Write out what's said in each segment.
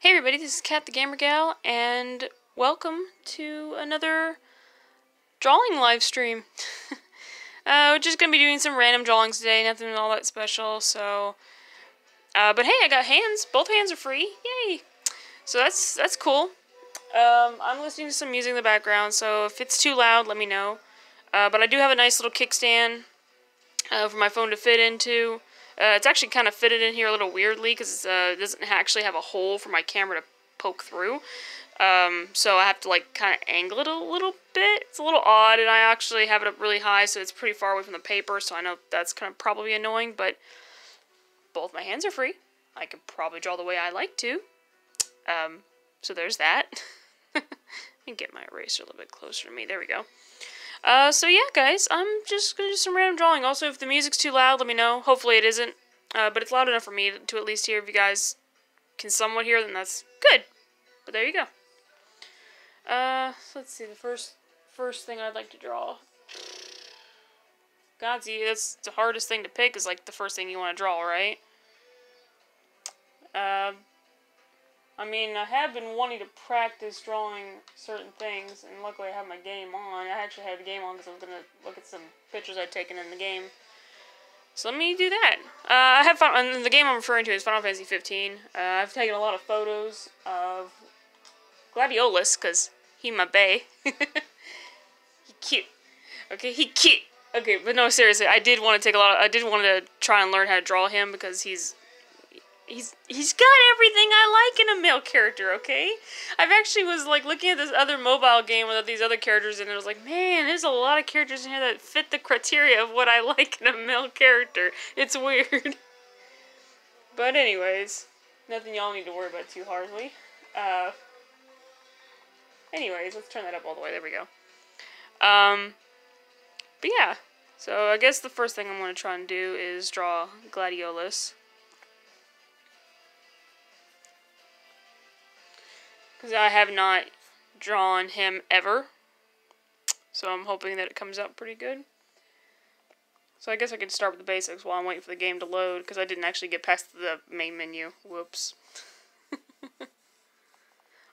Hey everybody, this is Kat the Gamer Gal, and welcome to another drawing live stream. We're just gonna be doing some random drawings today, nothing all that special, so... but hey, I got hands. Both hands are free. Yay! So that's cool. I'm listening to some music in the background, so if it's too loud, let me know. But I do have a nice little kickstand for my phone to fit into. It's actually kind of fitted in here a little weirdly because it doesn't actually have a hole for my camera to poke through. So I have to like kind of angle it a little bit. It's a little odd, and I actually have it up really high, so it's pretty far away from the paper, so I know that's kind of probably annoying, but both my hands are free. I could probably draw the way I like to. So there's that. Let me get my eraser a little bit closer to me. There we go. So yeah, guys, I'm just gonna do some random drawing. Also, if the music's too loud, let me know. Hopefully it isn't, but it's loud enough for me to at least hear. If you guys can somewhat hear, then that's good. But there you go. So let's see, the first thing I'd like to draw. God, see, that's the hardest thing to pick, is like the first thing you want to draw, right? I mean, I have been wanting to practice drawing certain things, and luckily I have my game on. I actually had the game on because I was going to look at some pictures I'd taken in the game. So let me do that. The game I'm referring to is Final Fantasy 15. I've taken a lot of photos of Gladiolus, because he my bae. He cute. Okay, he cute. Okay, but no, seriously, I did want to try and learn how to draw him, because he's got everything I like in a male character, okay? I've actually was, like, looking at this other mobile game with these other characters, and it was like, man, there's a lot of characters in here that fit the criteria of what I like in a male character. It's weird. But anyways, nothing y'all need to worry about too hardly. Anyways, let's turn that up all the way. There we go. But yeah, so I guess the first thing I'm going to try and do is draw Gladiolus. Because I have not drawn him ever. So I'm hoping that it comes out pretty good. So I guess I could start with the basics while I'm waiting for the game to load, because I didn't actually get past the main menu. Whoops.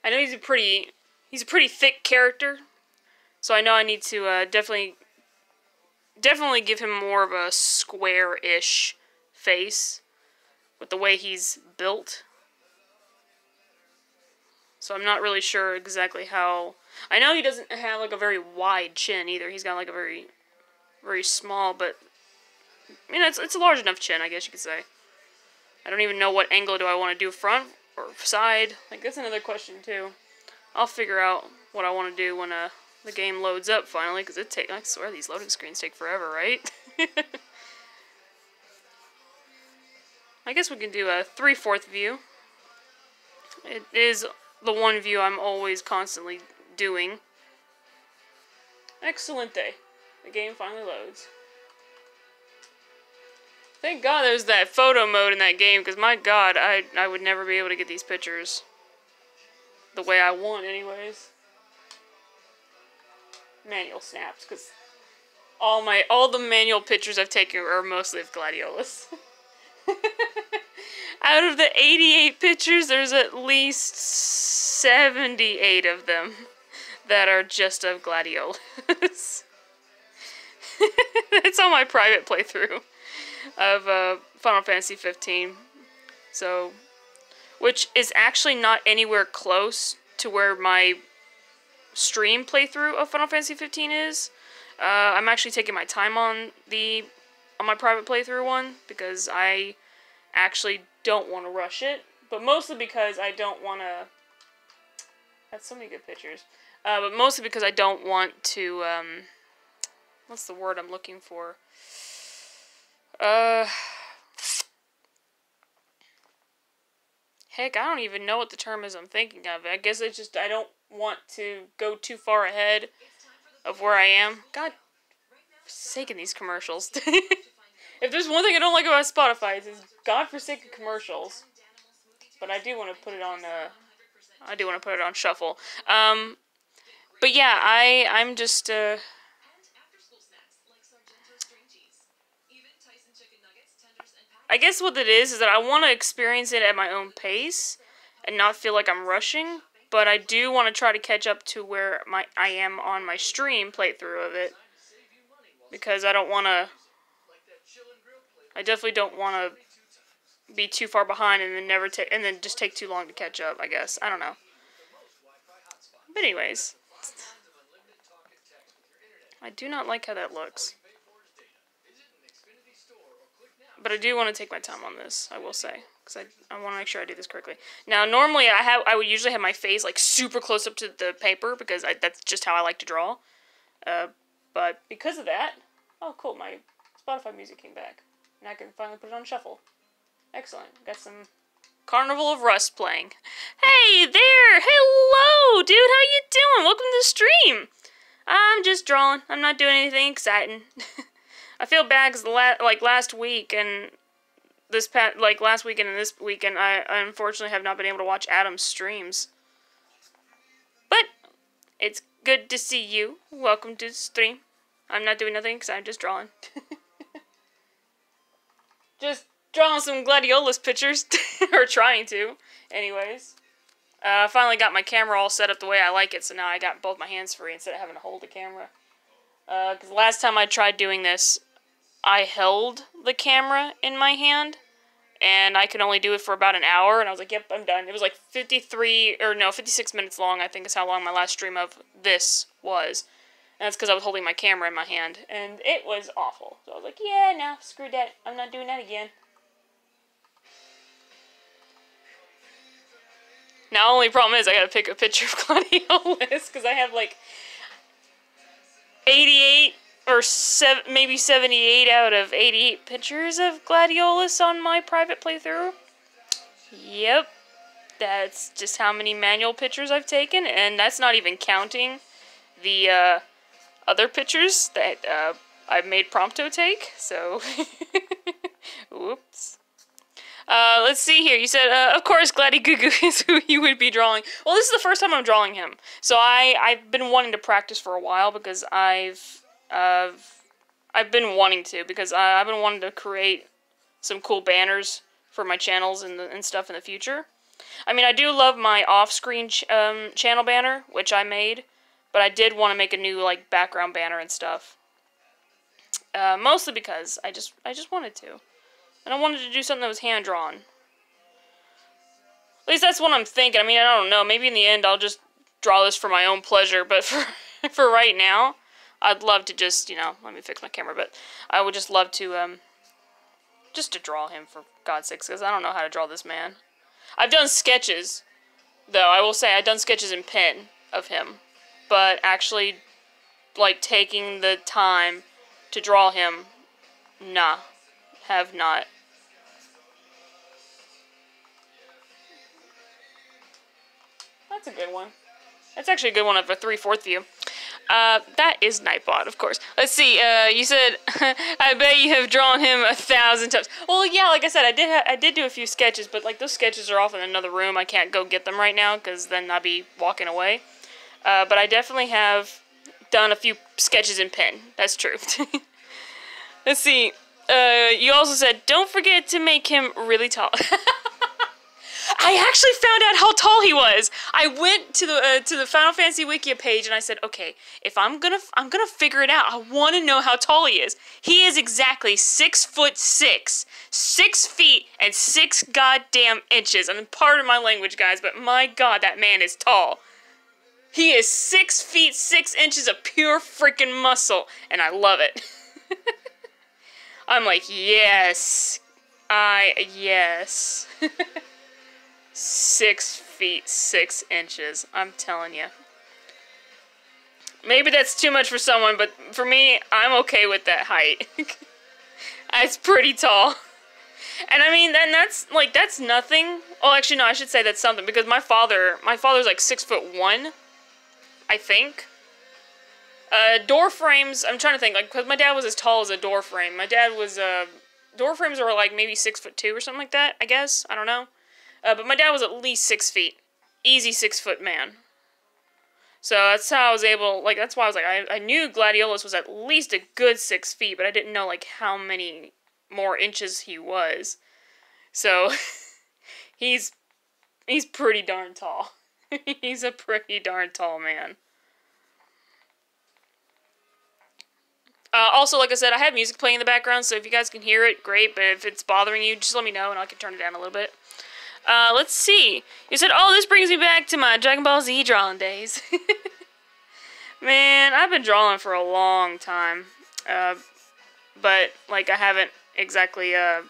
I know he's a pretty thick character. So I know I need to definitely give him more of a square-ish face with the way he's built. So I'm not really sure exactly how... I know he doesn't have, like, a very wide chin, either. He's got, like, a very, very small, but... I mean, it's a large enough chin, I guess you could say. I don't even know what angle do I want to do, front or side. Like, that's another question, too. I'll figure out what I want to do when the game loads up, finally, because I swear these loading screens take forever, right? I guess we can do a 3/4 view. It is... the one view I'm always constantly doing. Excelente. The game finally loads. Thank God there's that photo mode in that game, because my God, I would never be able to get these pictures the way I want anyways. Manual snaps, because all the manual pictures I've taken are mostly of Gladiolus. Out of the 88 pictures, there's at least 78 of them that are just of Gladiolus. It's on my private playthrough of Final Fantasy 15. So, which is actually not anywhere close to where my stream playthrough of Final Fantasy 15 is. I'm actually taking my time on my private playthrough one, because I actually don't want to rush it, but mostly because I don't want to... That's so many good pictures. But mostly because I don't want to, what's the word I'm looking for? Heck, I don't even know what the term is I'm thinking of. I guess it's just I don't want to go too far ahead of where I am. God, forsaken these commercials. If there's one thing I don't like about Spotify, it's these godforsaken commercials. But I do want to put it on shuffle. But yeah, I'm just I guess what it is that I want to experience it at my own pace, and not feel like I'm rushing, but I do want to try to catch up to where I am on my stream playthrough of it, because I definitely don't want to be too far behind and then just take too long to catch up, I guess. I don't know. But anyways, I do not like how that looks. But I do want to take my time on this, I will say, because I want to make sure I do this correctly. Now, normally I would usually have my face like super close up to the paper, because that's just how I like to draw. But because of that, oh cool, my Spotify music came back. Now I can finally put it on shuffle. Excellent. Got some Carnival of Rust playing. Hey there! Hello, dude! How you doing? Welcome to the stream! I'm just drawing. I'm not doing anything exciting. I feel bad because last week and last weekend and this weekend, I unfortunately have not been able to watch Adam's streams. But it's good to see you. Welcome to the stream. I'm not doing nothing because I'm just drawing. Just drawing some Gladiolus pictures, or trying to, anyways. I finally got my camera all set up the way I like it, so now I got both my hands free instead of having to hold the camera. Because last time I tried doing this, I held the camera in my hand, and I could only do it for about an hour, and I was like, yep, I'm done. It was like 56 minutes long, I think is how long my last stream of this was. And that's because I was holding my camera in my hand, and it was awful. So I was like, yeah, no, screw that. I'm not doing that again. Now, only problem is I gotta pick a picture of Gladiolus, because I have like 88 or maybe 78 out of 88 pictures of Gladiolus on my private playthrough. Yep, that's just how many manual pictures I've taken, and that's not even counting the other pictures that I've made Prompto take, so whoops. Let's see here. You said, of course, Gladi Gugu is who you would be drawing. Well, this is the first time I'm drawing him. So I've been wanting to practice for a while because I've been wanting to, because I've been wanting to create some cool banners for my channels and stuff in the future. I mean, I do love my off-screen channel banner, which I made, but I did want to make a new, like, background banner and stuff. Mostly because I just wanted to. And I wanted to do something that was hand-drawn. At least that's what I'm thinking. I mean, I don't know. Maybe in the end I'll just draw this for my own pleasure. But for right now, I'd love to just, let me fix my camera. But I would just love to, just to draw him, for God's sakes. Because I don't know how to draw this man. I've done sketches, though. I will say I've done sketches in pen of him. But actually, like, taking the time to draw him, nah. Have not. That's a good one. That's actually a good one of a 3/4 view. That is Nightbot, of course. Let's see, you said, I bet you have drawn him 1,000 times. Well, yeah, like I said, I did do a few sketches, but, like, those sketches are off in another room. I can't go get them right now, because then I'll be walking away. But I definitely have done a few sketches in pen. That's true. Let's see. You also said, don't forget to make him really tall. I actually found out how tall he was. I went to the Final Fantasy Wikia page and I said, okay, if I'm gonna figure it out. I want to know how tall he is. He is exactly 6'6", 6 feet and 6 goddamn inches. And pardon my language, guys, but my God, that man is tall. He is 6 feet 6 inches of pure freaking muscle, and I love it. I'm like, yes. Yes. 6 feet 6 inches. I'm telling you. Maybe that's too much for someone, but for me, I'm okay with that height. It's pretty tall. And I mean, then that's nothing. Oh, actually, no, I should say that's something, because my father's like 6'1", I think. Door frames, I'm trying to think, like, because my dad was as tall as a door frame. My dad was, door frames were, like, maybe 6'2" or something like that, I guess. I don't know. But my dad was at least 6 feet. Easy 6 foot man. So that's how I was able, like, that's why I was like, I knew Gladiolus was at least a good 6 feet, but I didn't know, like, how many more inches he was. So, he's He's pretty darn tall. He's a pretty darn tall man. Also, like I said, I have music playing in the background, so if you guys can hear it, great. But if it's bothering you, just let me know, and I can turn it down a little bit. Let's see. You said, oh, this brings me back to my Dragon Ball Z drawing days. Man, I've been drawing for a long time. But, like, I haven't exactly, I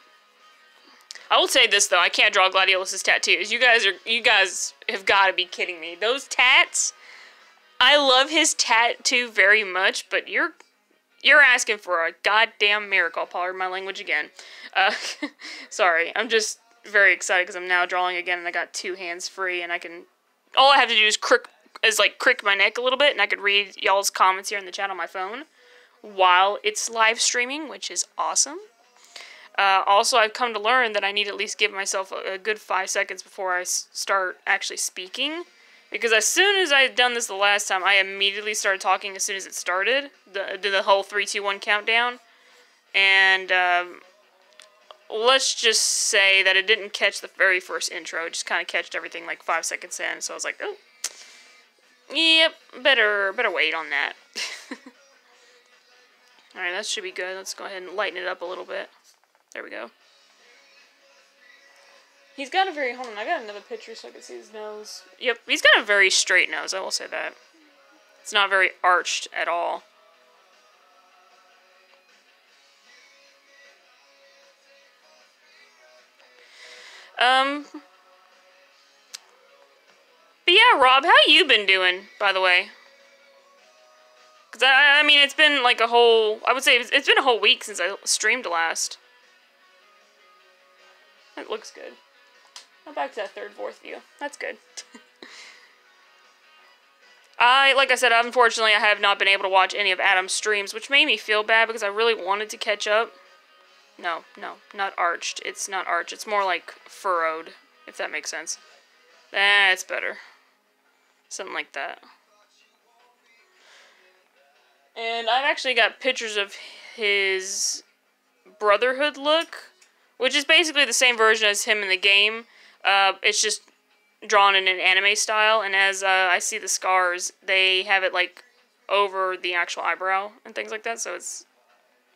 will say this, though. I can't draw Gladiolus' tattoos. You guys have got to be kidding me. Those tats, I love his tattoo very much, but you're asking for a goddamn miracle. I'll pardon my language again. Sorry, I'm just very excited because I'm now drawing again, and I got 2 hands free, and all I have to do is crick my neck a little bit, and I could read y'all's comments here in the chat on my phone while it's live streaming, which is awesome. Also, I've come to learn that I need to at least give myself a good 5 seconds before I start actually speaking. Because as soon as I had done this the last time, I immediately started talking as soon as it started. The whole 3, 2, 1 countdown. And let's just say that it didn't catch the very first intro. It just kind of catched everything like 5 seconds in. So I was like, oh, yep, better wait on that. Alright, that should be good. Let's go ahead and lighten it up a little bit. There we go. He's got a very... Hold on, I got another picture so I can see his nose. Yep, he's got a very straight nose, I will say that. It's not very arched at all. But yeah, Rob, how you been doing, by the way? Because, I mean, it's been like a whole... I would say it's been a whole week since I streamed last. It looks good. Now back to that 3rd, 4th view. That's good. Like I said, unfortunately, I have not been able to watch any of Adam's streams, which made me feel bad because I really wanted to catch up. No, not arched. It's not arched. It's more like furrowed, if that makes sense. That's better. Something like that. And I've actually got pictures of his Brotherhood look, which is basically the same version as him in the game. It's just drawn in an anime style, and as I see the scars, they have it like over the actual eyebrow and things like that, so it's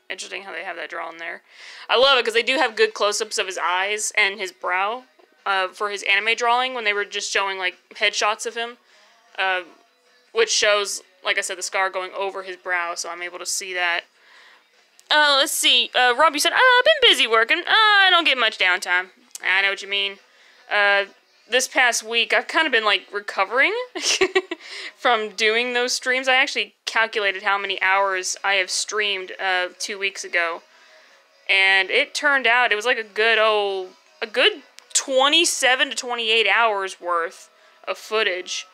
interesting how they have that drawn there. I love it because they do have good close-ups of his eyes and his brow for his anime drawing when they were just showing like headshots of him, which shows, like I said, the scar going over his brow, so I'm able to see that. Let's see. Rob, you said, I've been busy working. I don't get much downtime. I know what you mean. This past week, I've kind of been, like, recovering from doing those streams. I actually calculated how many hours I have streamed 2 weeks ago. And it turned out it was like a good 27 to 28 hours worth of footage.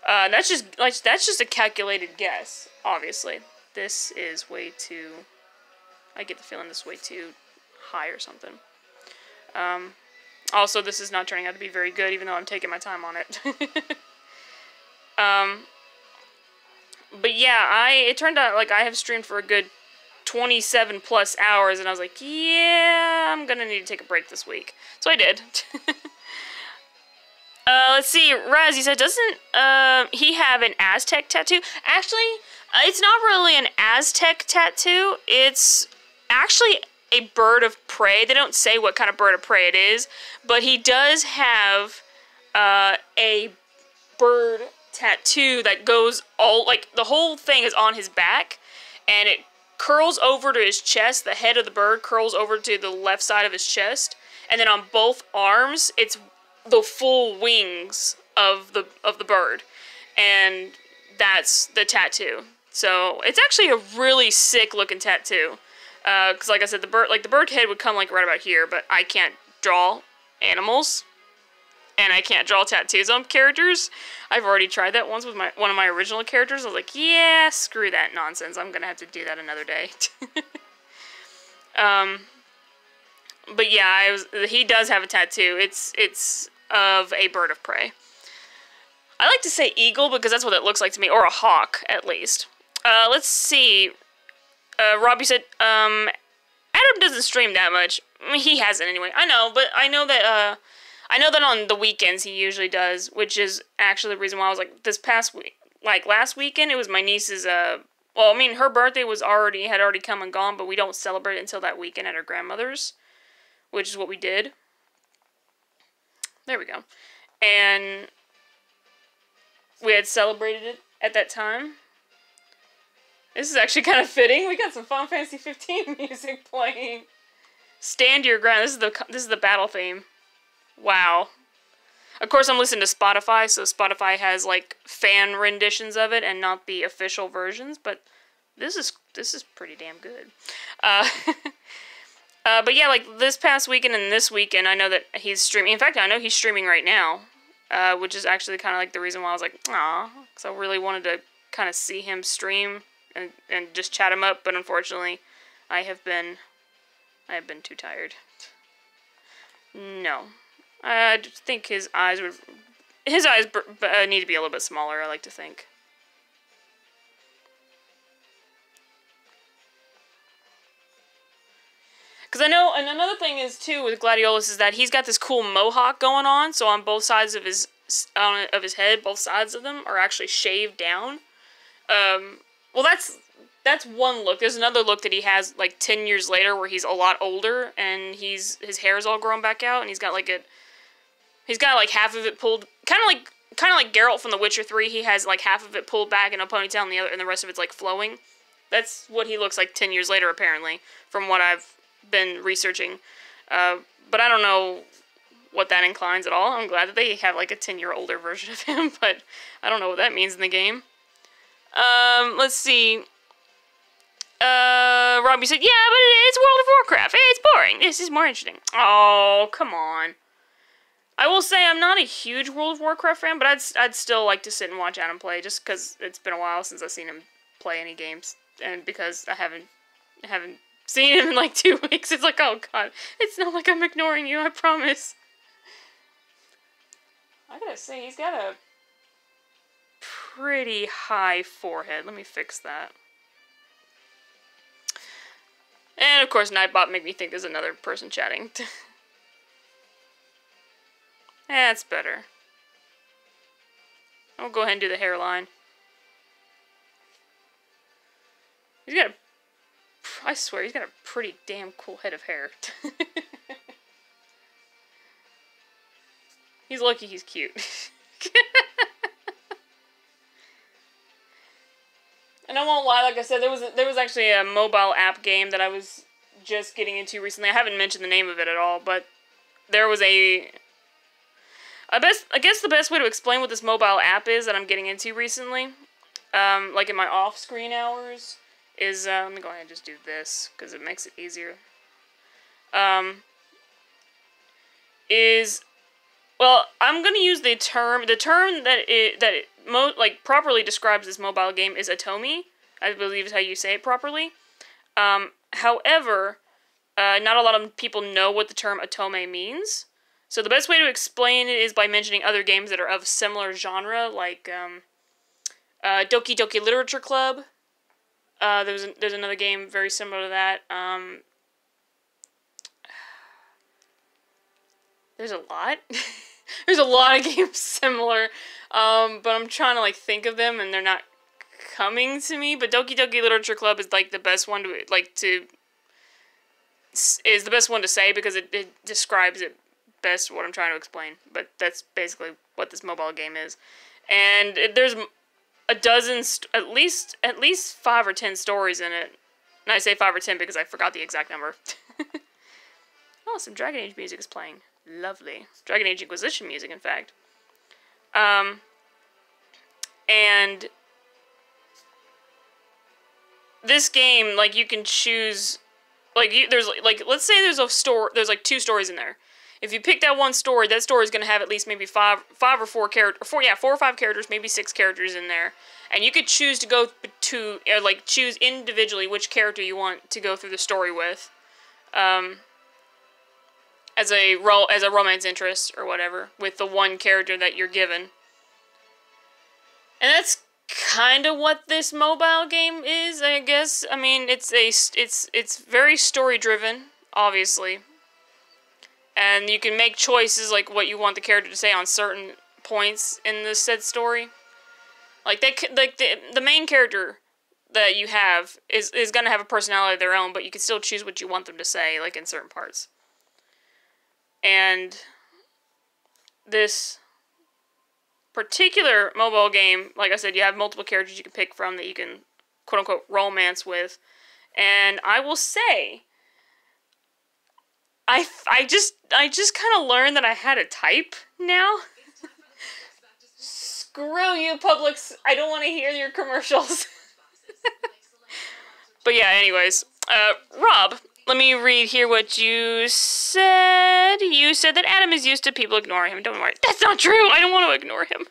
That's just a calculated guess, obviously. This is way too... I get the feeling this is way too high or something. Also, this is not turning out to be very good, even though I'm taking my time on it. But yeah, it turned out like I have streamed for a good 27 plus hours, and I was like, yeah, I'm gonna need to take a break this week. So I did. Let's see, Raz, you said, doesn't he have an Aztec tattoo? Actually, it's not really an Aztec tattoo. It's actually a bird of prey. They don't say what kind of bird of prey it is, but he does have a bird tattoo that goes all, like, the whole thing is on his back, and it curls over to his chest. The head of the bird curls over to the left side of his chest, and then on both arms, it's the full wings of the bird, and that's the tattoo. So it's actually a really sick looking tattoo. Because like I said, the bird head would come like right about here, but I can't draw animals, and I can't draw tattoos on characters. I've already tried that once with one of my original characters. I was like, yeah, screw that nonsense. I'm gonna have to do that another day. But yeah, he does have a tattoo. It's of a bird of prey. I like to say eagle because that's what it looks like to me, or a hawk at least. Let's see. Robbie said, Adam doesn't stream that much. I mean, he hasn't anyway. I know, but I know that, I know that on the weekends he usually does, which is actually the reason why I was like, this past week, like last weekend, it was my niece's, well, I mean, her birthday had already come and gone, but we don't celebrate it until that weekend at her grandmother's, which is what we did. There we go. And we had celebrated it at that time. This is actually kind of fitting. We got some Final Fantasy 15 music playing. Stand your ground. This is the battle theme. Wow. Of course, I'm listening to Spotify, so Spotify has like fan renditions of it and not the official versions. But this is pretty damn good. But yeah, like this past weekend and this weekend, I know that he's streaming. In fact, I know he's streaming right now, which is actually kind of like the reason why I was like, aw, because I really wanted to kind of see him stream and just chat him up. But unfortunately, I have been too tired. No. I think his eyes need to be a little bit smaller, I like to think. Because I know, and another thing is, too, with Gladiolus is that he's got this cool mohawk going on, so on both sides of his head, both sides of them are actually shaved down. Well, that's one look. There's another look that he has, like, 10 years later where he's a lot older, and his hair's all grown back out, and he's got, like, half of it pulled, kind of like Geralt from The Witcher 3, he has, like, half of it pulled back in a ponytail, and the rest of it's, like, flowing. That's what he looks like 10 years later, apparently, from what I've been researching. But I don't know what that inclines at all. I'm glad that they have, like, a 10-year older version of him, but I don't know what that means in the game. Let's see. Robbie said, yeah, but it's World of Warcraft. It's boring. This is more interesting. Oh, come on. I will say I'm not a huge World of Warcraft fan, but I'd still like to sit and watch Adam play, just because it's been a while since I've seen him play any games, and because I haven't seen him in like 2 weeks. It's like, oh god, it's not like I'm ignoring you, I promise. I gotta say, he's got a pretty high forehead. Let me fix that. And of course, Nightbot made me think there's another person chatting. That's better. I'll go ahead and do the hairline. I swear, he's got a pretty damn cool head of hair. He's lucky he's cute. And I won't lie, like I said, there was actually a mobile app game that I was just getting into recently. I haven't mentioned the name of it at all, but there was I guess the best way to explain what this mobile app is that I'm getting into recently, like in my off-screen hours, is, let me go ahead and just do this, because it makes it easier, well, I'm going to use the term that properly describes this mobile game is Atomi. I believe is how you say it properly. However, not a lot of people know what the term Atome means. So the best way to explain it is by mentioning other games that are of similar genre, like Doki Doki Literature Club. There's another game very similar to that. There's a lot. There's a lot of games similar, but I'm trying to, like, think of them, and they're not coming to me, but Doki Doki Literature Club is, like, the best one is the best one to say, because it describes it best what I'm trying to explain, but that's basically what this mobile game is, and there's a dozen, at least 5 or 10 stories in it, and I say 5 or 10 because I forgot the exact number. Oh, some Dragon Age music is playing. Lovely. Dragon Age Inquisition music, in fact. And this game, like, you can choose, like, there's, like, let's say there's like 2 stories in there. If you pick that one story, that story is going to have at least maybe 4 or 5 characters, maybe 6 characters in there. And you could choose to go to, like, choose individually which character you want to go through the story with. As a romance interest or whatever, with the one character that you're given. And that's kind of what this mobile game is, I guess. I mean, it's very story driven, obviously. And you can make choices like what you want the character to say on certain points in the said story. Like the main character that you have is going to have a personality of their own, but you can still choose what you want them to say, like in certain parts. And this particular mobile game, like I said, you have multiple characters you can pick from that you can quote-unquote romance with. And I will say, I just kind of learned that I had a type now. Screw you, Publix. I don't want to hear your commercials. But yeah, anyways. Rob, let me read here what you said. You said that Adam is used to people ignoring him. Don't worry. That's not true. I don't want to ignore him.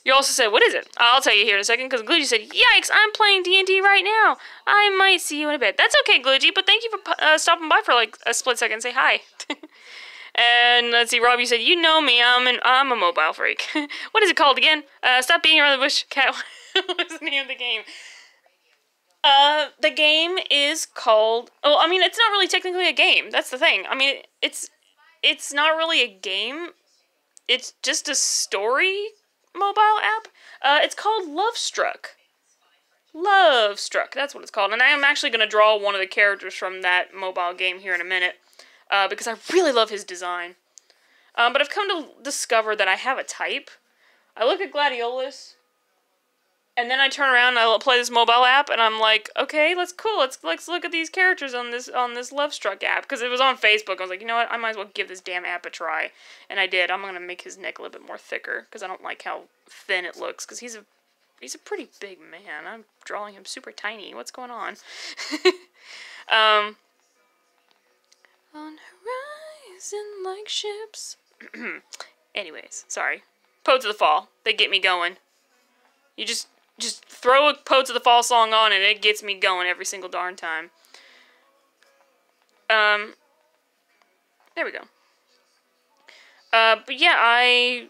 You also said, what is it? I'll tell you here in a second, because Gludgy said, yikes, I'm playing D&D right now. I might see you in a bit. That's okay, Gludgy, but thank you for stopping by for like a split second and say hi. And let's see, Rob, you said, you know me, I'm a mobile freak. What is it called again? Stop beating around the bush, cat. What's the name of the game? The game is called... Oh, I mean, it's not really technically a game. That's the thing. I mean, it's not really a game. It's just a story mobile app. It's called Lovestruck. Lovestruck, that's what it's called. And I am actually going to draw one of the characters from that mobile game here in a minute. Because I really love his design. But I've come to discover that I have a type. I look at Gladiolus, and then I turn around and I play this mobile app, and I'm like, okay, let's look at these characters on this Lovestruck app, because it was on Facebook. I was like, you know what, I might as well give this damn app a try, and I did. I'm gonna make his neck a little bit more thicker, because I don't like how thin it looks, because he's a pretty big man. I'm drawing him super tiny. What's going on? On horizon like ships. Anyways, sorry. Poets of the Fall. They get me going. You just throw a Poets of the Fall song on and it gets me going every single darn time. There we go. But yeah, I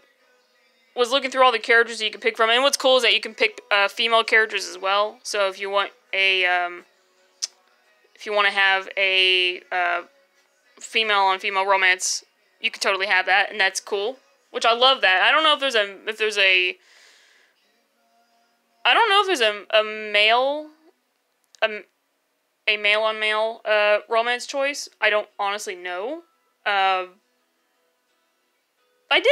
was looking through all the characters that you can pick from, and what's cool is that you can pick female characters as well. So if you want a to have a female on female romance, you can totally have that, and that's cool. Which I love that. I don't know if there's a male on male romance choice. I don't honestly know. I do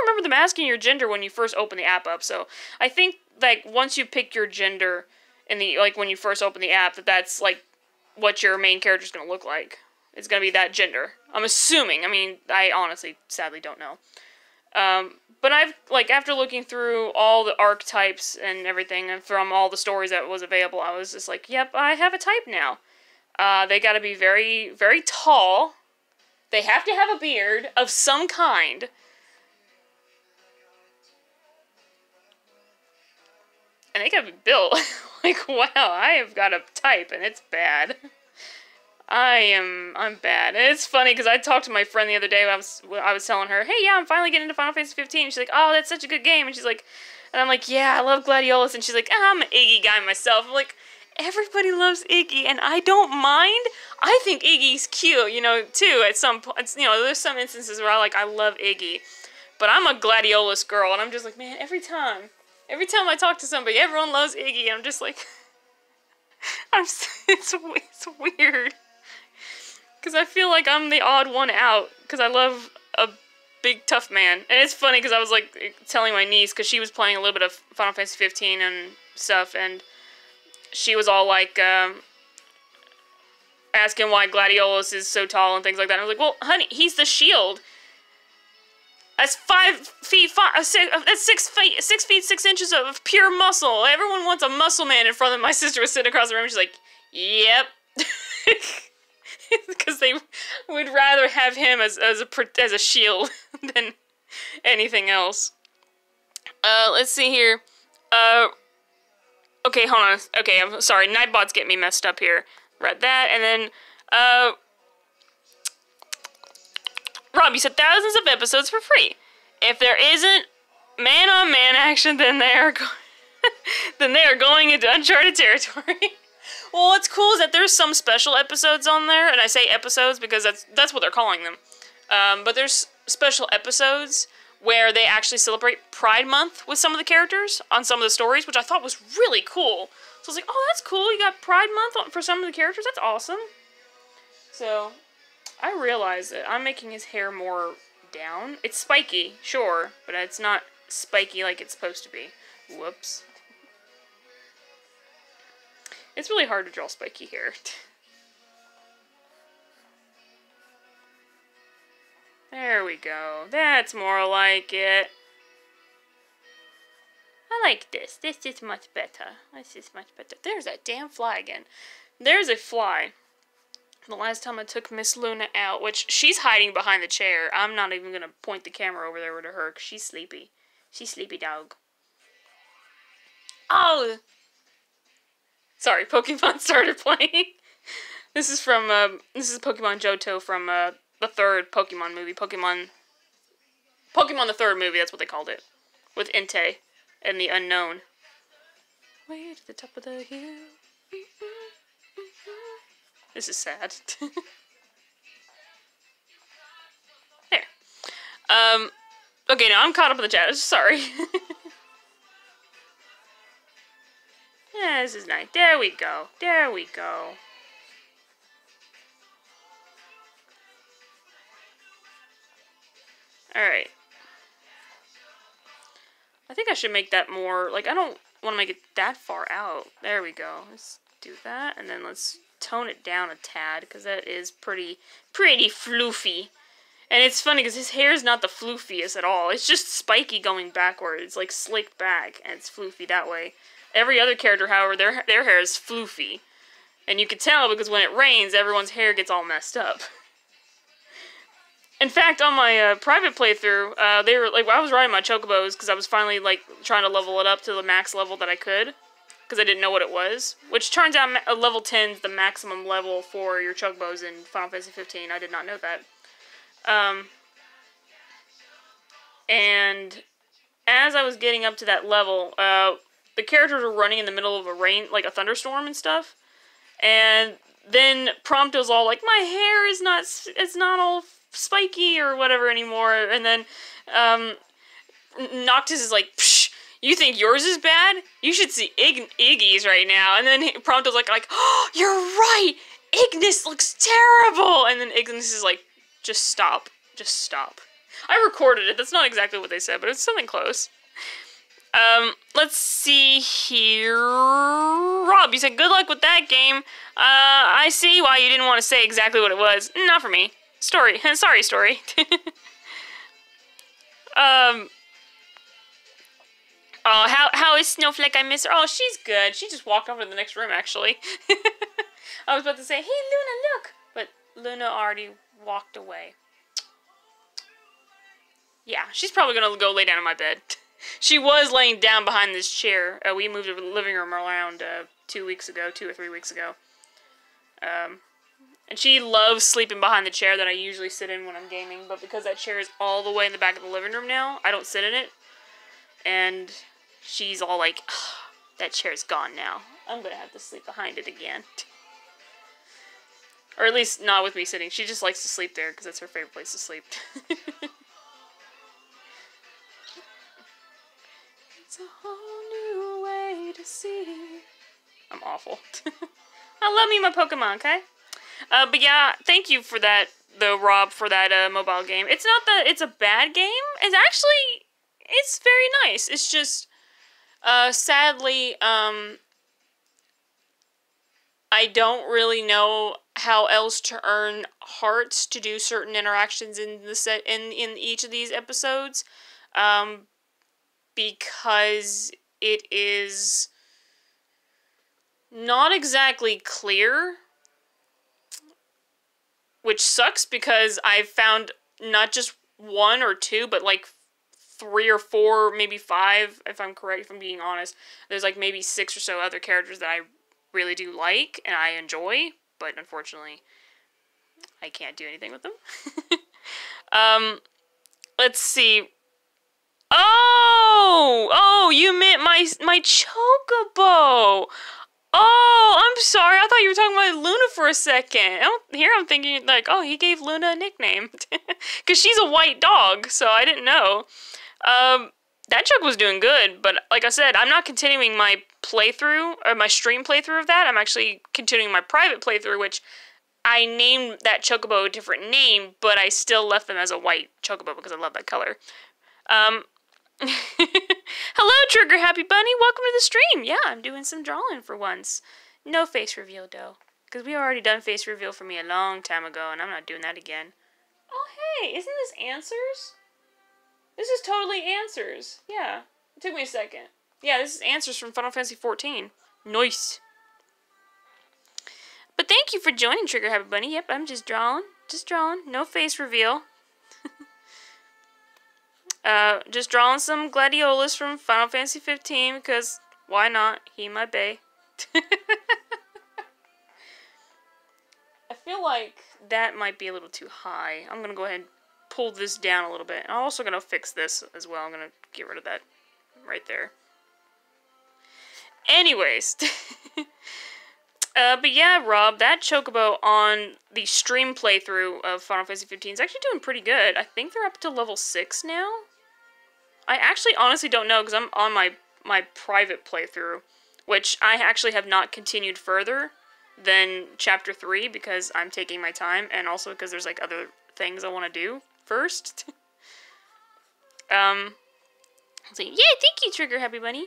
remember them asking your gender when you first open the app up. So I think like once you pick your gender in the when you first open the app, that's like what your main character is going to look like. It's going to be that gender. I'm assuming. I mean, I honestly, sadly, don't know. But I've, after looking through all the archetypes and everything, and from all the stories that was available, I was just like, yep, I have a type now. They got to be very, very tall. They have to have a beard of some kind. And they got to be built. Wow, I have got a type, and it's bad. I'm bad. And it's funny because I talked to my friend the other day. I was telling her, hey, yeah, I'm finally getting into Final Fantasy 15. She's like, oh, that's such a good game. And she's like, and I'm like, yeah, I love Gladiolus. And she's like, I'm an Iggy guy myself. I'm like, everybody loves Iggy, and I don't mind. I think Iggy's cute, too. At some point, there's some instances where I love Iggy, but I'm a Gladiolus girl, and I'm just like, man, every time I talk to somebody, everyone loves Iggy, and I'm just like, it's weird. Because I feel like I'm the odd one out. Because I love a big, tough man. And it's funny because I was, telling my niece, because she was playing a little bit of Final Fantasy 15 and stuff, and she was all, asking why Gladiolus is so tall and things like that. And I was like, well, honey, he's the shield. That's 6 feet 6 inches of pure muscle. Everyone wants a muscle man in front of them. My sister was sitting across the room, and she's like, yep. Because they would rather have him as a shield than anything else. Let's see here. Okay, hold on. Okay, I'm sorry. Nightbot's getting me messed up here. Read that, and then, Rob, you said thousands of episodes for free. If there isn't man-on-man action, then they are going into uncharted territory. Well, what's cool is that there's some special episodes on there, and I say episodes because that's what they're calling them. But there's special episodes where they actually celebrate Pride Month with some of the characters on some of the stories, which I thought was really cool. So I was like, oh, that's cool. You got Pride Month for some of the characters. That's awesome. So I realize that I'm making his hair more down. It's spiky, sure, but it's not spiky like it's supposed to be. Whoops. It's really hard to draw spiky hair. There we go. That's more like it. I like this. This is much better. This is much better. There's that damn fly again. There's a fly. The last time I took Miss Luna out, which she's hiding behind the chair. I'm not even going to point the camera over there to her because she's sleepy. She's sleepy dog. Oh! Sorry, Pokemon started playing. This is from, this is Pokemon Johto from, the third Pokemon movie. Pokemon the third movie, that's what they called it. With Entei and the Unknown. Way to the top of the hill. This is sad. There. Okay, now I'm caught up in the chat. Sorry. Yeah, this is nice. There we go. There we go. Alright. I think I should make that more, like, I don't want to make it that far out. There we go. Let's do that, and then let's tone it down a tad, because that is pretty floofy. And it's funny, because his hair is not the floofiest at all. It's just spiky going backwards. It's, like, slicked back, and it's floofy that way. Every other character, however, their hair is floofy. And you can tell, because when it rains, everyone's hair gets all messed up. In fact, on my private playthrough, they were like, I was riding my chocobos because I was finally like trying to level it up to the max level that I could, because I didn't know what it was. Which turns out level 10 is the maximum level for your chocobos in Final Fantasy 15. I did not know that. And as I was getting up to that level, the characters were running in the middle of a thunderstorm and stuff, and then Prompto's all like, my hair is not, it's not all spiky or whatever anymore, and then Noctis is like, psh, you think yours is bad? You should see Iggy's right now. And then Prompto's like, oh, you're right, Ignis looks terrible. And then Ignis is like, just stop, just stop. I recorded it, that's not exactly what they said, but it's something close. Let's see here. Rob, you said good luck with that game. I see why you didn't want to say exactly what it was. Not for me. Story. Sorry, Story. Oh, how is Snowflake? I miss her. Oh, she's good. She just walked over to the next room, actually. I was about to say, hey, Luna, look. But Luna already walked away. Yeah, she's probably going to go lay down in my bed. She was laying down behind this chair. We moved the living room around 2 or 3 weeks ago. And she loves sleeping behind the chair that I usually sit in when I'm gaming, but because that chair is all the way in the back of the living room now, I don't sit in it. And she's all like, oh, that chair's gone now. I'm gonna have to sleep behind it again. Or at least not with me sitting. She just likes to sleep there because that's her favorite place to sleep. It's a whole new way to see. I'm awful. I love me my Pokemon, okay? But yeah, thank you for that, though, Rob, for that mobile game. It's not that it's a bad game. It's actually, it's very nice. It's just, sadly, I don't really know how else to earn hearts to do certain interactions in the in each of these episodes, because it is not exactly clear. Which sucks because I've found not just 1 or 2, but like 3 or 4, maybe 5, if I'm correct, if I'm being honest. There's like maybe 6 or so other characters that I really do like and I enjoy, but unfortunately I can't do anything with them. Let's see. Oh, you meant my Chocobo. Oh, I'm sorry. I thought you were talking about Luna for a second. Here I'm thinking, like, oh, he gave Luna a nickname. Because she's a white dog, so I didn't know. That Chuck was doing good, but like I said, I'm not continuing my playthrough, or my stream playthrough of that. I'm actually continuing my private playthrough, which I named that Chocobo a different name, but I still left them as a white Chocobo because I love that color. Hello, Trigger Happy Bunny. Welcome to the stream. Yeah, I'm doing some drawing for once. No face reveal, though. Because we already done face reveal for me a long time ago, and I'm not doing that again. Oh, hey, isn't this Answers? This is totally Answers. Yeah. It took me a second. Yeah, this is Answers from Final Fantasy XIV. Nice. But thank you for joining, Trigger Happy Bunny. Yep, I'm just drawing. Just drawing. No face reveal. Just drawing some Gladiolus from Final Fantasy XV because why not? He my bae. I feel like that might be a little too high. I'm gonna go ahead and pull this down a little bit. I'm also gonna fix this as well. I'm gonna get rid of that right there. Anyways. But yeah, Rob, that Chocobo on the stream playthrough of Final Fantasy XV is actually doing pretty good. I think they're up to level 6 now. I actually honestly don't know because I'm on my private playthrough, which I actually have not continued further than Chapter 3 because I'm taking my time, and also because there's like other things I want to do first. Let's see. Yeah, thank you, Trigger Happy Bunny.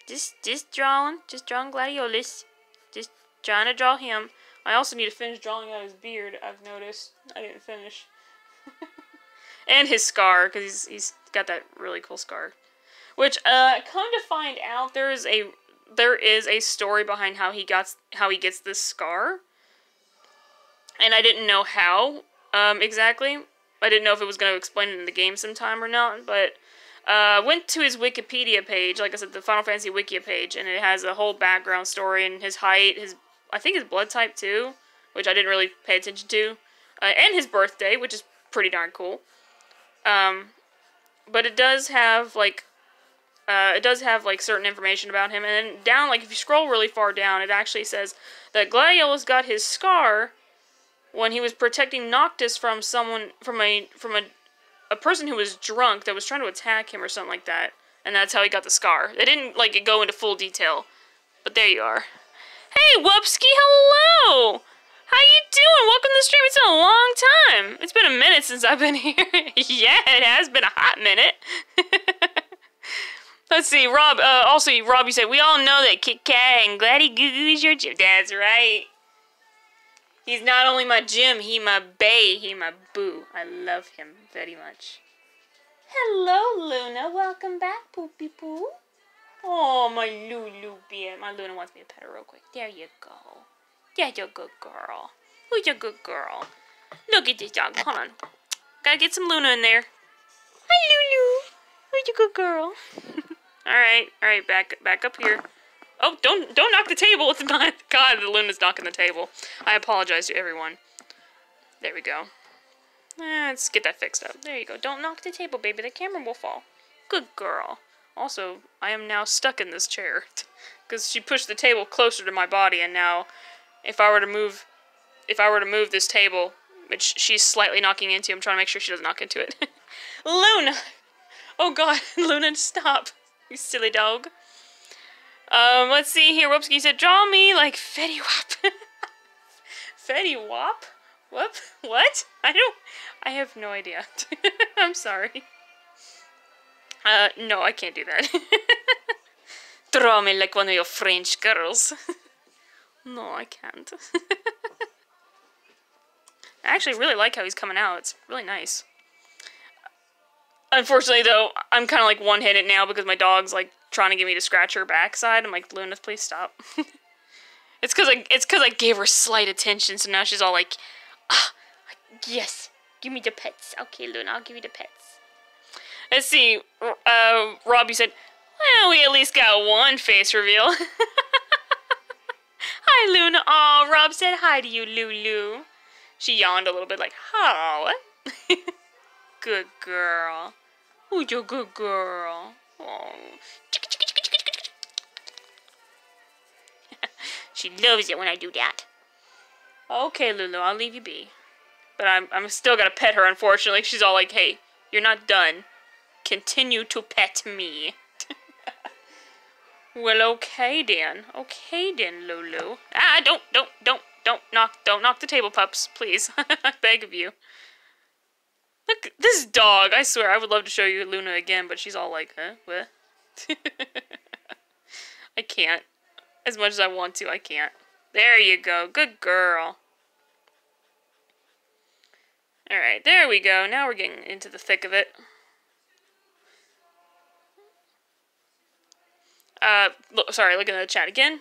Just drawing Gladiolus. Just trying to draw him. I also need to finish drawing out his beard, I've noticed. I didn't finish. And his scar, because he's got that really cool scar. Which, come to find out, there is a story behind how he gets this scar. And I didn't know how, exactly. I didn't know if it was going to explain it in the game sometime or not, but went to his Wikipedia page, like I said, the Final Fantasy Wikia page, and it has a whole background story and his height, I think his blood type too, which I didn't really pay attention to, and his birthday, which is pretty darn cool. But it does have like certain information about him, and then down, like if you scroll really far down, it actually says that Gladiolus got his scar when he was protecting Noctis from a person who was drunk that was trying to attack him or something like that. And that's how he got the scar. They didn't, like, go into full detail. But there you are. Hey, Wupski, hello! How you doing? Welcome to the stream. It's been a long time. It's been a minute since I've been here. Yeah, it has been a hot minute. Let's see, Rob, also, Rob, you said, we all know that Kit Kat and Gladdy Goo Goo is your gym. That's right. He's not only my Jim, he my bae, he my boo. I love him very much. Hello, Luna. Welcome back, Poopy Poo. Oh, my Lulu bear. My Luna wants me to pet her real quick. There you go. Yeah, you're a good girl. Who's your good girl? Look at this dog. Hold on. Gotta get some Luna in there. Hi, Lulu. Who's your good girl? Alright, back up here. Oh, don't knock the table. It's not. God, the Luna's knocking the table. I apologize to everyone. There we go. Let's get that fixed up. There you go. Don't knock the table, baby. The camera will fall. Good girl. Also, I am now stuck in this chair. Because she pushed the table closer to my body, and now, if I were to move this table, which she's slightly knocking into, I'm trying to make sure she doesn't knock into it. Luna! Oh god, Luna, stop. You silly dog. Let's see here. Whoopski said, draw me like Fetty Wap. Fetty Wap? Whoop? What? I have no idea. I'm sorry. No, I can't do that. Draw me like one of your French girls. No, I can't. I actually really like how he's coming out. It's really nice. Unfortunately, though, I'm kind of like one-handed now because my dog's like trying to get me to scratch her backside. I'm like, Luna, please stop. It's because I gave her slight attention, so now she's all like, ah, yes, give me the pets. Okay, Luna, I'll give you the pets. Let's see, Robbie said, well, we at least got one face reveal. Hi, Luna. Aw, Rob said hi to you, Lulu. She yawned a little bit like, oh. Good girl. Who's your good girl? Oh. She loves it when I do that. Okay, Lulu, I'll leave you be. But I'm still gonna pet her, unfortunately. She's all like, hey, you're not done. Continue to pet me. Well, okay, then. Okay, then, Lulu. Ah, don't knock the table, pups, please. I beg of you. Look, this dog, I swear, I would love to show you Luna again, but she's all like, huh, what? I can't. As much as I want to, I can't. There you go. Good girl. Alright, there we go. Now we're getting into the thick of it. Sorry, looking at the chat again.